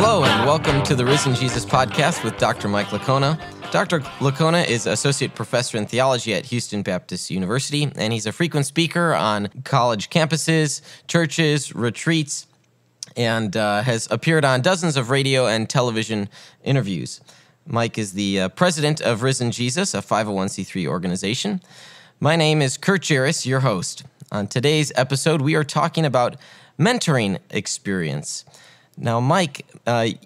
Hello and welcome to the Risen Jesus podcast with Dr. Mike Licona. Dr. Licona is Associate Professor in Theology at Houston Baptist University, and he's a frequent speaker on college campuses, churches, retreats, and has appeared on dozens of radio and television interviews. Mike is the president of Risen Jesus, a 501c3 organization. My name is Kurt Jaris, your host. On today's episode, we are talking about mentoring experience. Now, Mike,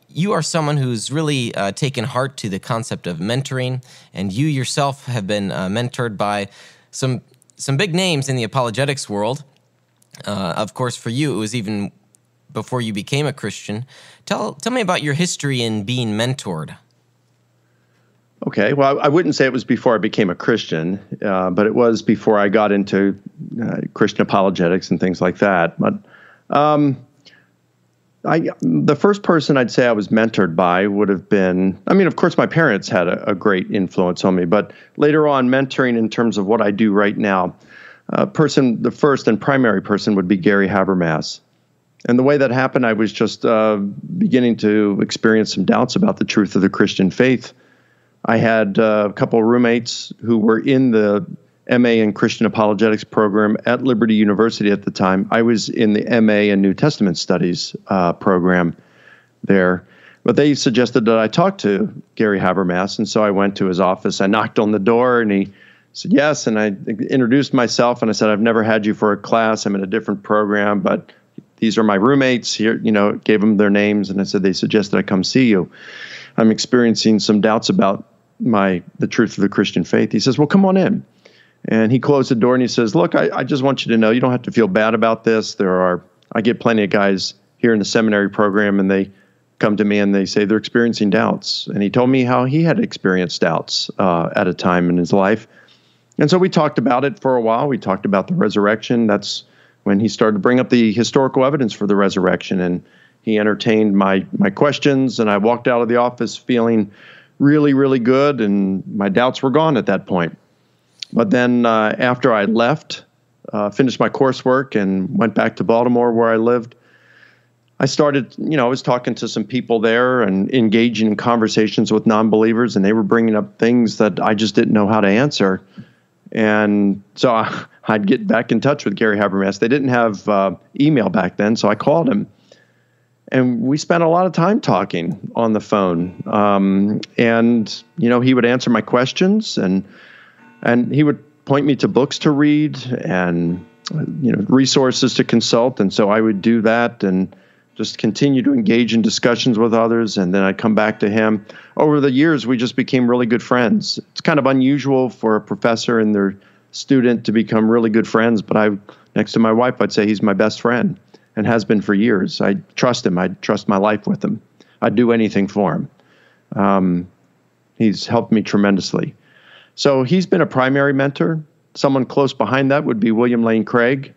you are someone who's really taken heart to the concept of mentoring, and you yourself have been mentored by some big names in the apologetics world. Of course, for you, it was even before you became a Christian. Tell me about your history in being mentored. Okay, well, I wouldn't say it was before I became a Christian, but it was before I got into Christian apologetics and things like that. But the first person I'd say I was mentored by would have been, of course, my parents had a great influence on me, but later on, mentoring in terms of what I do right now, the first and primary person would be Gary Habermas. And the way that happened, I was just beginning to experience some doubts about the truth of the Christian faith. I had a couple of roommates who were in the MA in Christian Apologetics program at Liberty University at the time. I was in the MA in New Testament Studies program there. But they suggested that I talk to Gary Habermas, and so I went to his office. I knocked on the door, and he said yes, and I introduced myself, and I said, I've never had you for a class. I'm in a different program, but these are my roommates here, gave them their names, and I said, they suggested I come see you. I'm experiencing some doubts about the truth of the Christian faith. He says, well, come on in. And he closed the door and he says, look, I just want you to know, you don't have to feel bad about this. I get plenty of guys here in the seminary program, and they come to me and they say they're experiencing doubts. And he told me how he had experienced doubts at a time in his life. And so we talked about it for a while. We talked about the resurrection. That's when he started to bring up the historical evidence for the resurrection. And he entertained my questions, and I walked out of the office feeling really, really good, and my doubts were gone at that point. But then after I left, finished my coursework and went back to Baltimore where I lived, I started, I was talking to some people there and engaging in conversations with non-believers, and they were bringing up things that I just didn't know how to answer. And so I'd get back in touch with Gary Habermas. They didn't have email back then, so I called him. And we spent a lot of time talking on the phone. And he would answer my questions, and he would point me to books to read and, resources to consult. And so I would do that and just continue to engage in discussions with others. And then I'd come back to him. Over the years, we just became really good friends. It's kind of unusual for a professor and their student to become really good friends. But next to my wife, I'd say he's my best friend and has been for years. I trust him. I trust my life with him. I'd do anything for him. He's helped me tremendously. So he's been a primary mentor. Someone close behind that would be William Lane Craig.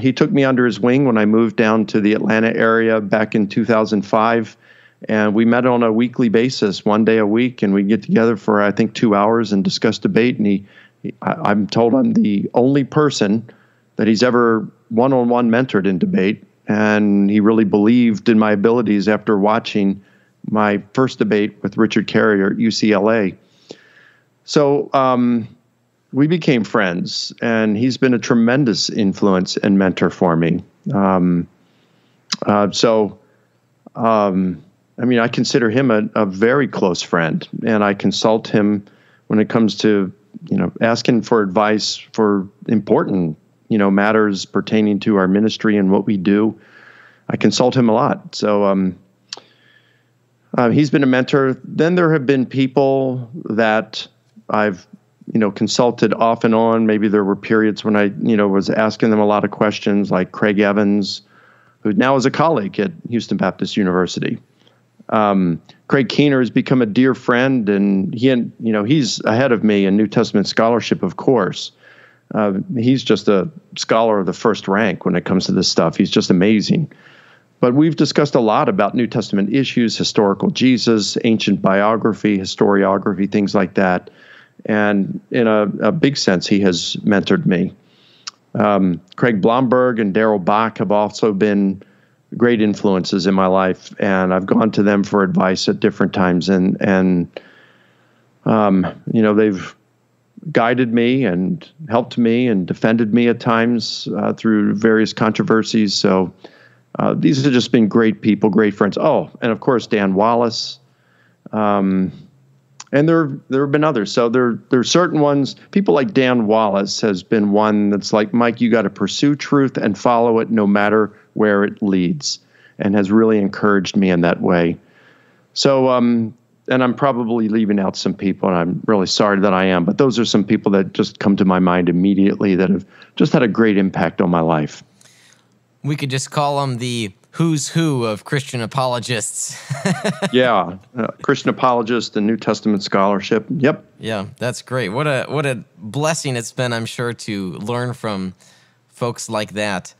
He took me under his wing when I moved down to the Atlanta area back in 2005. And we met on a weekly basis, one day a week, and we'd get together for, I think, 2 hours and discuss debate. And I'm told I'm the only person that he's ever one-on-one mentored in debate, and he really believed in my abilities after watching my first debate with Richard Carrier at UCLA. So we became friends, and he's been a tremendous influence and mentor for me. I consider him a very close friend, and I consult him when it comes to, asking for advice for important matters pertaining to our ministry and what we do. I consult him a lot. So he's been a mentor. Then there have been people that I've, consulted off and on. Maybe there were periods when I, was asking them a lot of questions, like Craig Evans, who now is a colleague at Houston Baptist University. Craig Keener has become a dear friend, and he's ahead of me in New Testament scholarship, of course. He's just a scholar of the first rank when it comes to this stuff. He's just amazing. But we've discussed a lot about New Testament issues, historical Jesus, ancient biography, historiography, things like that. And in a big sense, he has mentored me. Craig Blomberg and Darrell Bach have also been great influences in my life, and I've gone to them for advice at different times, and they've guided me and helped me and defended me at times through various controversies. So these have just been great people, great friends. Oh, and of course, Dan Wallace. And there have been others. So there are certain ones. People like Dan Wallace has been one that's like, Mike, you got to pursue truth and follow it no matter where it leads, and has really encouraged me in that way. So, and I'm probably leaving out some people, and I'm really sorry that I am, but those are some people that just come to my mind immediately that have just had a great impact on my life. We could just call them the who's who of Christian apologists. Yeah, Christian apologist and New Testament scholarship. Yep. Yeah, that's great. What a blessing it's been, I'm sure, to learn from folks like that.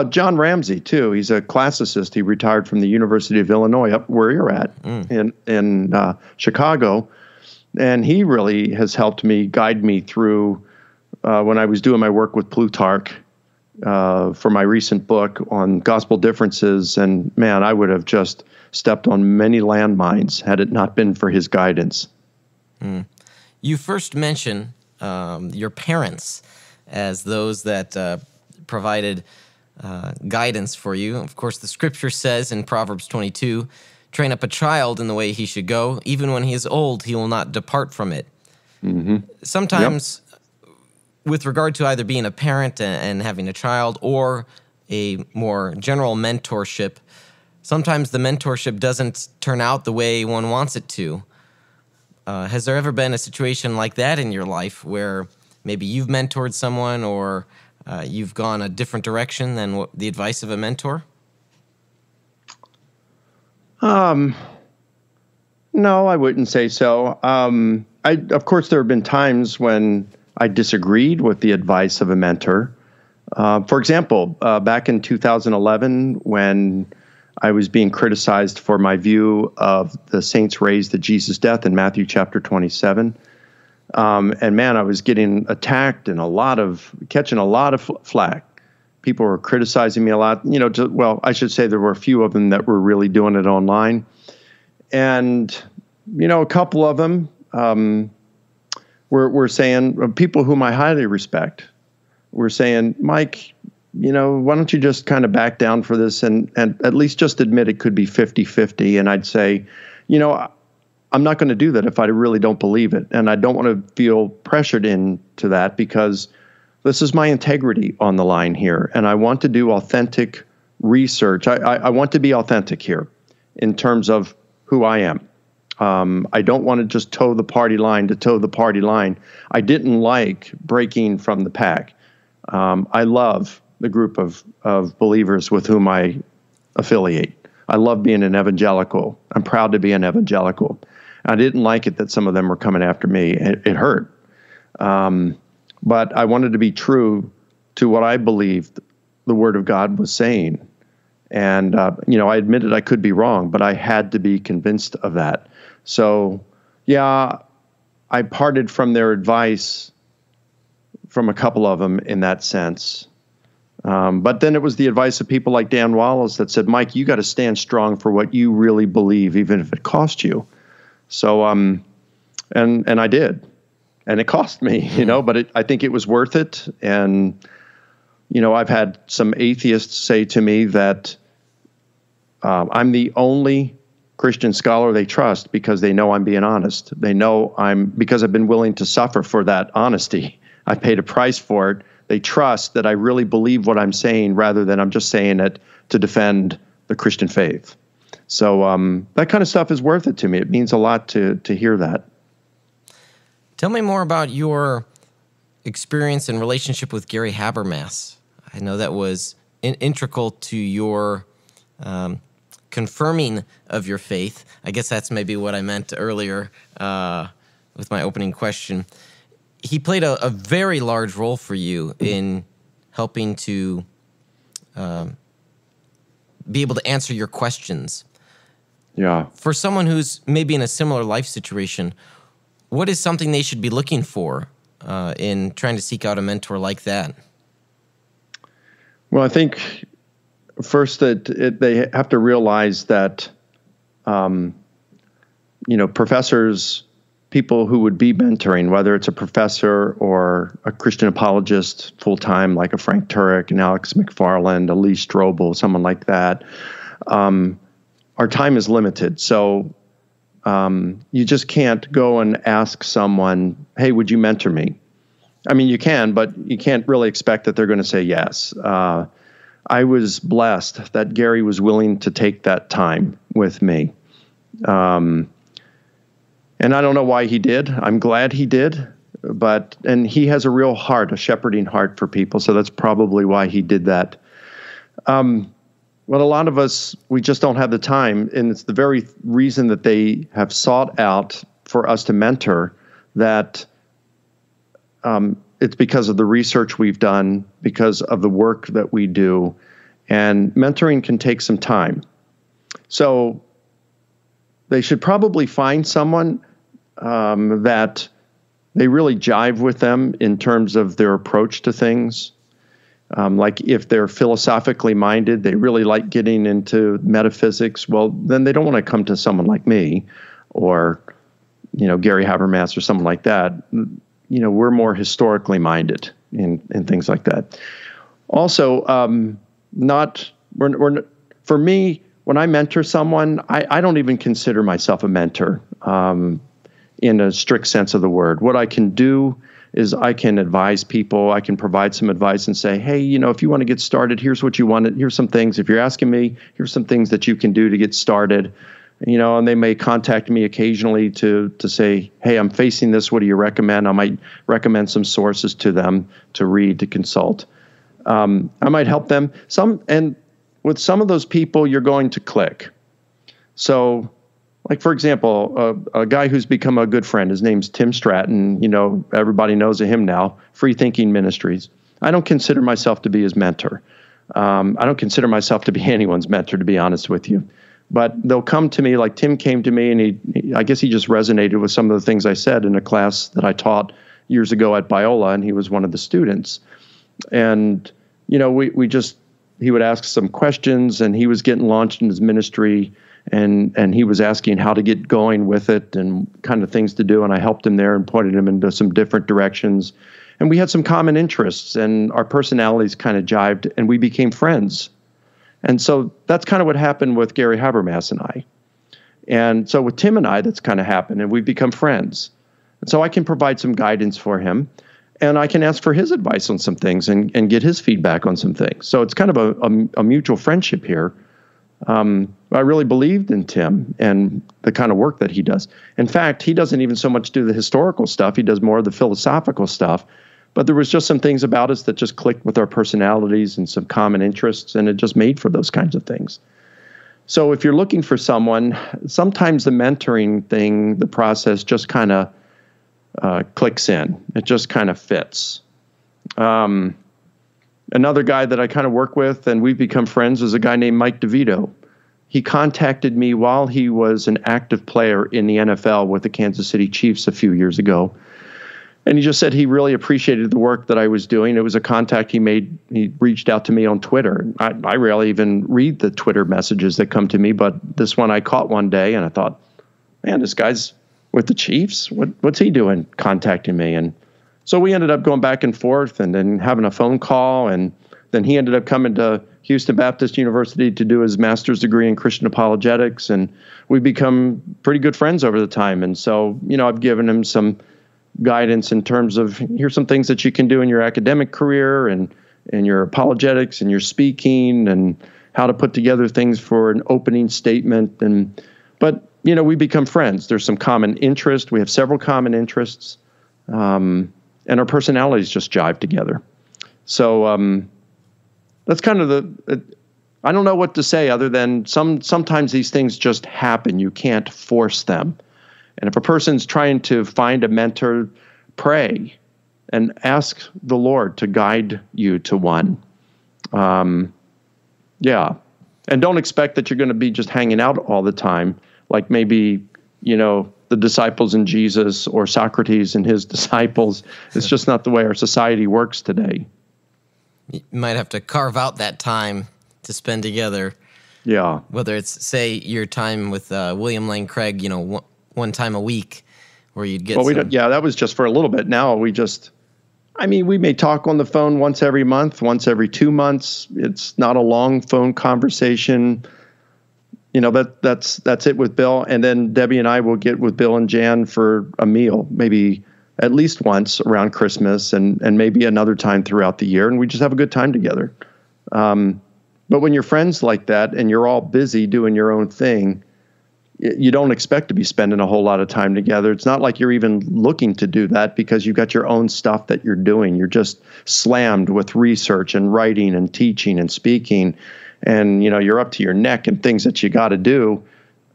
John Ramsey too. He's a classicist. He retired from the University of Illinois, up where you're at in Chicago, and he really has helped me, guide me through when I was doing my work with Plutarch. For my recent book on gospel differences, and man, I would have just stepped on many landmines had it not been for his guidance. You first mention your parents as those that provided guidance for you. Of course, the scripture says in Proverbs 22, train up a child in the way he should go. Even when he is old, he will not depart from it. Mm-hmm. Sometimes, with regard to either being a parent and having a child or a more general mentorship, sometimes the mentorship doesn't turn out the way one wants it to. Has there ever been a situation like that in your life where maybe you've mentored someone or you've gone a different direction than the advice of a mentor? No, I wouldn't say so. Of course, there have been times when I disagreed with the advice of a mentor. For example, back in 2011, when I was being criticized for my view of the saints raised at Jesus' death in Matthew chapter 27. And man, I was getting attacked and catching a lot of flack. People were criticizing me a lot. I should say there were a few of them that were really doing it online. And, a couple of them, We're saying, people whom I highly respect, we're saying, Mike, why don't you just kind of back down for this and at least just admit it could be 50-50. And I'd say, I'm not going to do that if I really don't believe it. And I don't want to feel pressured into that because this is my integrity on the line here. And I want to do authentic research. I want to be authentic here in terms of who I am. I don't want to just toe the party line to toe the party line. I didn't like breaking from the pack. I love the group of believers with whom I affiliate. I love being an evangelical. I'm proud to be an evangelical. I didn't like it that some of them were coming after me. It hurt. But I wanted to be true to what I believed the Word of God was saying. And, I admitted I could be wrong, but I had to be convinced of that. So, I parted from their advice from a couple of them in that sense. But then it was the advice of people like Dan Wallace that said, Mike, you got to stand strong for what you really believe, even if it cost you. So, and I did. And it cost me, but I think it was worth it. And, I've had some atheists say to me that I'm the only Christian scholar they trust because they know I'm being honest. They know because I've been willing to suffer for that honesty. I paid a price for it. They trust that I really believe what I'm saying rather than I'm just saying it to defend the Christian faith. So that kind of stuff is worth it to me. It means a lot to hear that. Tell me more about your experience and relationship with Gary Habermas. I know that was integral to your confirming of your faith. I guess that's maybe what I meant earlier with my opening question. He played a very large role for you in helping to be able to answer your questions. Yeah. For someone who's maybe in a similar life situation, what is something they should be looking for in trying to seek out a mentor like that? Well, I think first that they have to realize that, professors, people who would be mentoring, whether it's a professor or a Christian apologist full-time, like a Frank Turek and Alex McFarland, a Lee Strobel, someone like that, our time is limited. So you just can't go and ask someone, hey, would you mentor me? I mean, you can, but you can't really expect that they're going to say yes. I was blessed that Gary was willing to take that time with me. And I don't know why he did. I'm glad he did. And he has a real heart, a shepherding heart for people. So that's probably why he did that. But a lot of us, we just don't have the time. And it's the very reason that they have sought out for us to mentor that it's because of the research we've done, because of the work that we do. And mentoring can take some time. So they should probably find someone that they really jive with them in terms of their approach to things. Like if they're philosophically minded, they really like getting into metaphysics, well, then they don't want to come to someone like me or, Gary Habermas or someone like that. We're more historically minded in things like that. Also, for me, when I mentor someone, I don't even consider myself a mentor in a strict sense of the word. What I can do is I can advise people. I can provide some advice and say, hey, if you want to get started, here's what you want. Here's some things. If you're asking me, here's some things that you can do to get started. And they may contact me occasionally to say, hey, I'm facing this. What do you recommend? I might recommend some sources to them to read, to consult. I might help them. And with some of those people, you're going to click. So, like, for example, a guy who's become a good friend, his name's Tim Stratton. Everybody knows of him now, Free Thinking Ministries. I don't consider myself to be his mentor. I don't consider myself to be anyone's mentor, to be honest with you. But they'll come to me, like Tim came to me, and I guess he just resonated with some of the things I said in a class that I taught years ago at Biola, and he was one of the students. And, he would ask some questions, and he was getting launched in his ministry, and he was asking how to get going with it and kind of things to do, and I helped him there and pointed him into some different directions. And we had some common interests, and our personalities kind of jived, and we became friends. And so that's kind of what happened with Gary Habermas and I. And so with Tim and I, that's kind of happened, and we've become friends. And so I can provide some guidance for him, and I can ask for his advice on some things and get his feedback on some things. So it's kind of a mutual friendship here. I really believed in Tim and the kind of work that he does. In fact, he doesn't even so much do the historical stuff. He does more of the philosophical stuff. But there was just some things about us that just clicked with our personalities and some common interests, and it just made for those kinds of things. So if you're looking for someone, sometimes the mentoring thing, the process just kind of clicks in. It just kind of fits. Another guy that I kind of work with and we've become friends is a guy named Mike DeVito. He contacted me while he was an active player in the NFL with the Kansas City Chiefs a few years ago. And he just said he really appreciated the work that I was doing. It was a contact he made. He reached out to me on Twitter. I rarely even read the Twitter messages that come to me, but this one I caught one day and I thought, man, this guy's with the Chiefs. What's he doing contacting me? And so we ended up going back and forth and then having a phone call. And then he ended up coming to Houston Baptist University to do his master's degree in Christian apologetics. And we've become pretty good friends over the time. And so, I've given him some guidance in terms of here's some things that you can do in your academic career and your apologetics and your speaking and how to put together things for an opening statement. But we become friends. There's some common interest. We have several common interests, and our personalities just jive together. So that's kind of I don't know what to say other than sometimes these things just happen. You can't force them. And if a person's trying to find a mentor, pray and ask the Lord to guide you to one. Yeah. And don't expect that you're going to be just hanging out all the time, like maybe, the disciples in Jesus or Socrates and his disciples. It's just not the way our society works today. You might have to carve out that time to spend together. Yeah. Whether it's, say, your time with William Lane Craig, one time a week, where you'd get that was just for a little bit. Now we may talk on the phone once every month, once every 2 months. It's not a long phone conversation. That's it with Bill. And then Debbie and I will get with Bill and Jan for a meal, maybe at least once around Christmas and maybe another time throughout the year. And we just have a good time together. But when you're friends like that and you're all busy doing your own thing, you don't expect to be spending a whole lot of time together. It's not like you're even looking to do that because you've got your own stuff that you're doing. You're just slammed with research and writing and teaching and speaking. And, you're up to your neck in things that you got to do.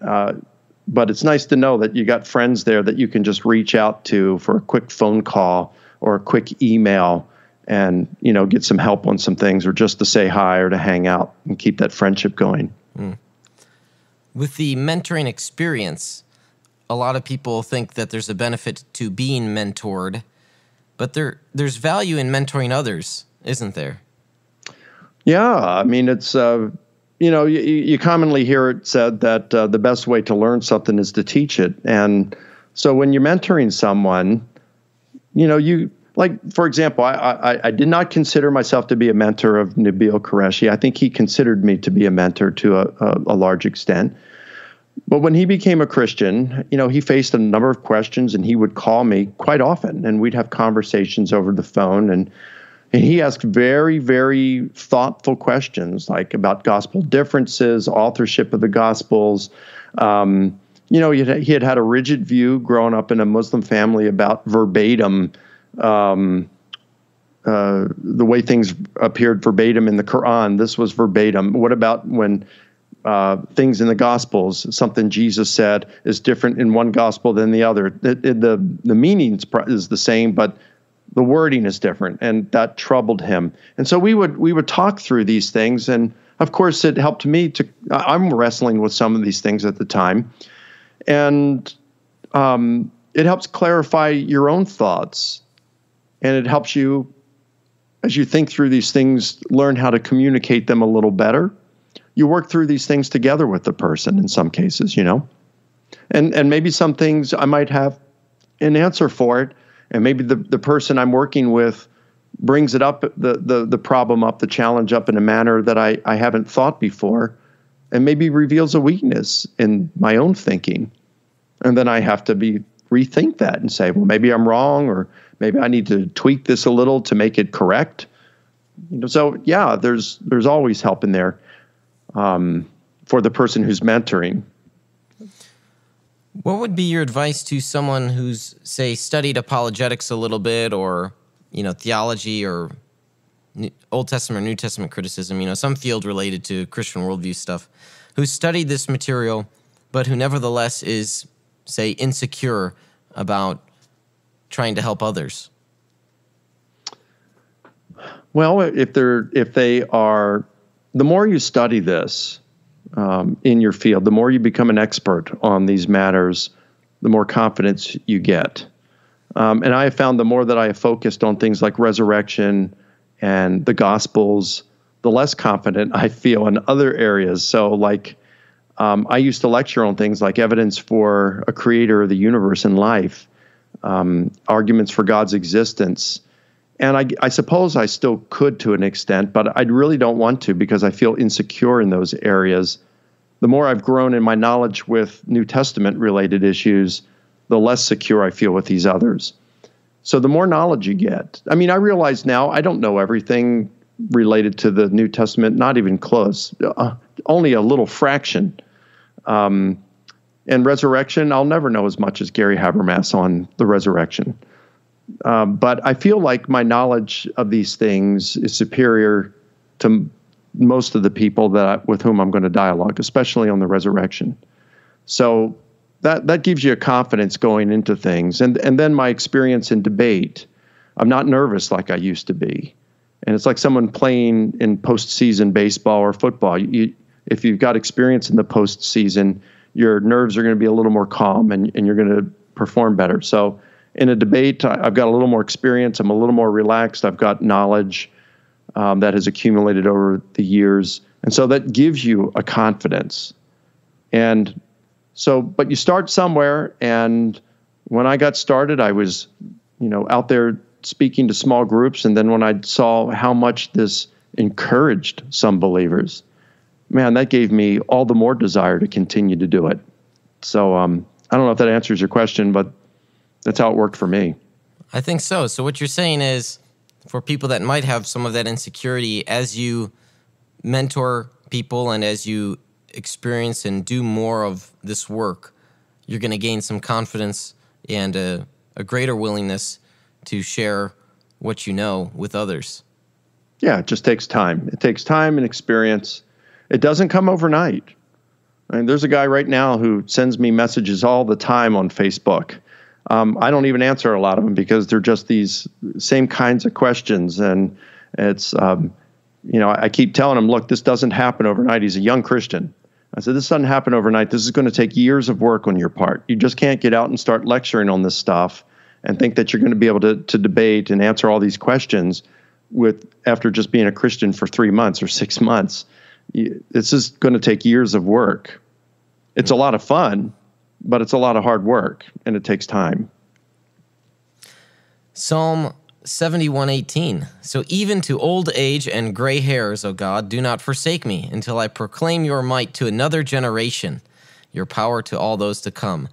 But it's nice to know that you got friends there that you can just reach out to for a quick phone call or a quick email and, get some help on some things or just to say hi or to hang out and keep that friendship going. Mm. With the mentoring experience, a lot of people think that there's a benefit to being mentored, but there's value in mentoring others, isn't there? Yeah, I mean, it's, you commonly hear it said that the best way to learn something is to teach it. And so when you're mentoring someone, for example, I did not consider myself to be a mentor of Nabeel Qureshi. I think he considered me to be a mentor to a large extent. But when he became a Christian, he faced a number of questions and he would call me quite often and we'd have conversations over the phone. And he asked very, very thoughtful questions like about gospel differences, authorship of the gospels. He had had a rigid view growing up in a Muslim family about verbatim, the way things appeared verbatim in the Quran. This was verbatim. What about when things in the Gospels, something Jesus said is different in one gospel than the other? The meaning is the same, but the wording is different, and that troubled him. And so we would talk through these things, and of course it helped me to. I'm wrestling with some of these things at the time, and it helps clarify your own thoughts, and it helps you, as you think through these things, learn how to communicate them a little better. You work through these things together with the person in some cases, and maybe some things I might have an answer for it. And maybe the person I'm working with brings it up, the problem up, the challenge up in a manner that I haven't thought before, and maybe reveals a weakness in my own thinking. And then I have to rethink that and say, well, maybe I'm wrong, or maybe I need to tweak this a little to make it correct. So yeah, there's always help in there for the person who's mentoring. What would be your advice to someone who's, say, studied apologetics a little bit, or, theology or Old Testament or New Testament criticism, some field related to Christian worldview stuff, who studied this material, but who nevertheless is, say, insecure about trying to help others? Well, if they are, the more you study this, in your field, the more you become an expert on these matters, the more confidence you get. And I have found the more that I have focused on things like resurrection and the Gospels, the less confident I feel in other areas. So I used to lecture on things like evidence for a creator of the universe and life, arguments for God's existence. And I suppose I still could to an extent, but I really don't want to because I feel insecure in those areas. The more I've grown in my knowledge with New Testament related issues, the less secure I feel with these others. So the more knowledge you get. I mean, I realize now I don't know everything related to the New Testament, not even close, only a little fraction. And resurrection, I'll never know as much as Gary Habermas on the resurrection. But I feel like my knowledge of these things is superior to most of the people with whom I'm going to dialogue, especially on the resurrection. So that gives you a confidence going into things. And then my experience in debate, I'm not nervous like I used to be. And it's like someone playing in postseason baseball or football. If you've got experience in the postseason, your nerves are going to be a little more calm and you're going to perform better. So in a debate, I've got a little more experience. I'm a little more relaxed. I've got knowledge. that has accumulated over the years. And so that gives you a confidence. And so, but you start somewhere. And when I got started, I was, out there speaking to small groups. And then when I saw how much this encouraged some believers, man, that gave me all the more desire to continue to do it. So I don't know if that answers your question, but that's how it worked for me. I think so. So what you're saying is, for people that might have some of that insecurity, as you mentor people and as you experience and do more of this work, you're going to gain some confidence and a greater willingness to share what you know with others. Yeah, it just takes time. It takes time and experience. It doesn't come overnight. I mean, there's a guy right now who sends me messages all the time on Facebook. I don't even answer a lot of them because they're just these same kinds of questions. And it's, I keep telling him, look, this doesn't happen overnight. He's a young Christian. I said, this doesn't happen overnight. This is going to take years of work on your part. You just can't get out and start lecturing on this stuff and think that you're going to be able to debate and answer all these questions after just being a Christian for 3 months or 6 months. This is going to take years of work. It's a lot of fun, but it's a lot of hard work, and it takes time. Psalm 71:18. So even to old age and gray hairs, O God, do not forsake me until I proclaim your might to another generation, your power to all those to come.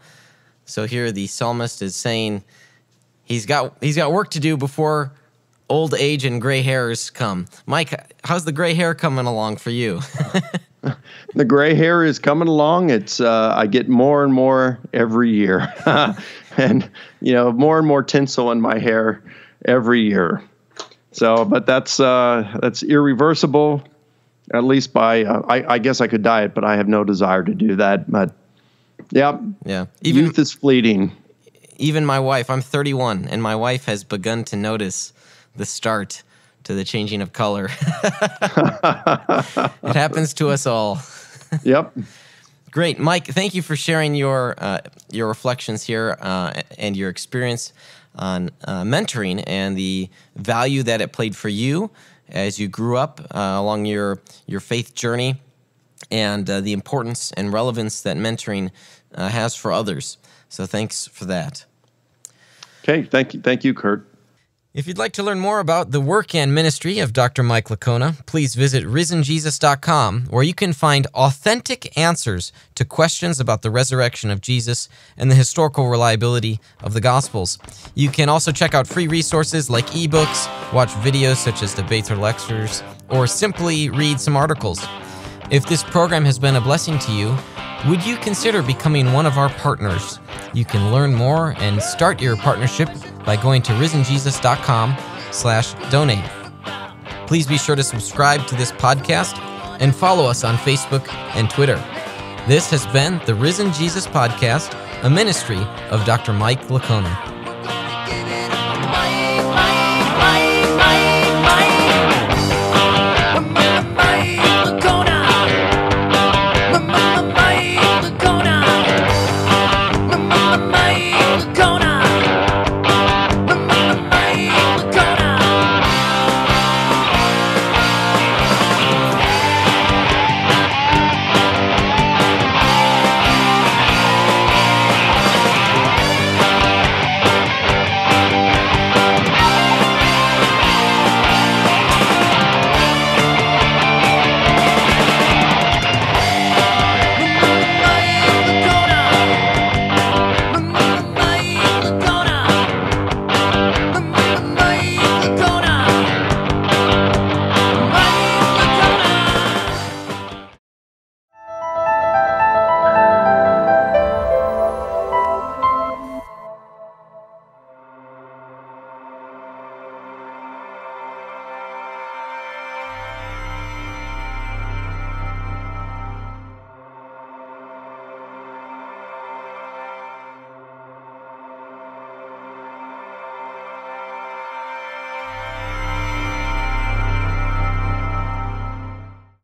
So here the psalmist is saying he's got work to do before old age and gray hairs come. Mike, how's the gray hair coming along for you? The gray hair is coming along. It's I get more and more every year, and more and more tinsel in my hair every year. So, but that's irreversible. At least by I guess I could dye it, but I have no desire to do that. But yeah. Youth is fleeting. Even my wife, I'm 31, and my wife has begun to notice the start to the changing of color. It happens to us all. Yep. Great. Mike, thank you for sharing your reflections here and your experience on mentoring and the value that it played for you as you grew up along your faith journey, and the importance and relevance that mentoring has for others. So thanks for that. Okay. Thank you, Kurt. If you'd like to learn more about the work and ministry of Dr. Mike Licona, please visit risenjesus.com, where you can find authentic answers to questions about the resurrection of Jesus and the historical reliability of the Gospels. You can also check out free resources like ebooks, watch videos such as debates or lectures, or simply read some articles. If this program has been a blessing to you, would you consider becoming one of our partners? You can learn more and start your partnership by going to risenjesus.com/donate. Please be sure to subscribe to this podcast and follow us on Facebook and Twitter. This has been the Risen Jesus Podcast, a ministry of Dr. Mike Licona.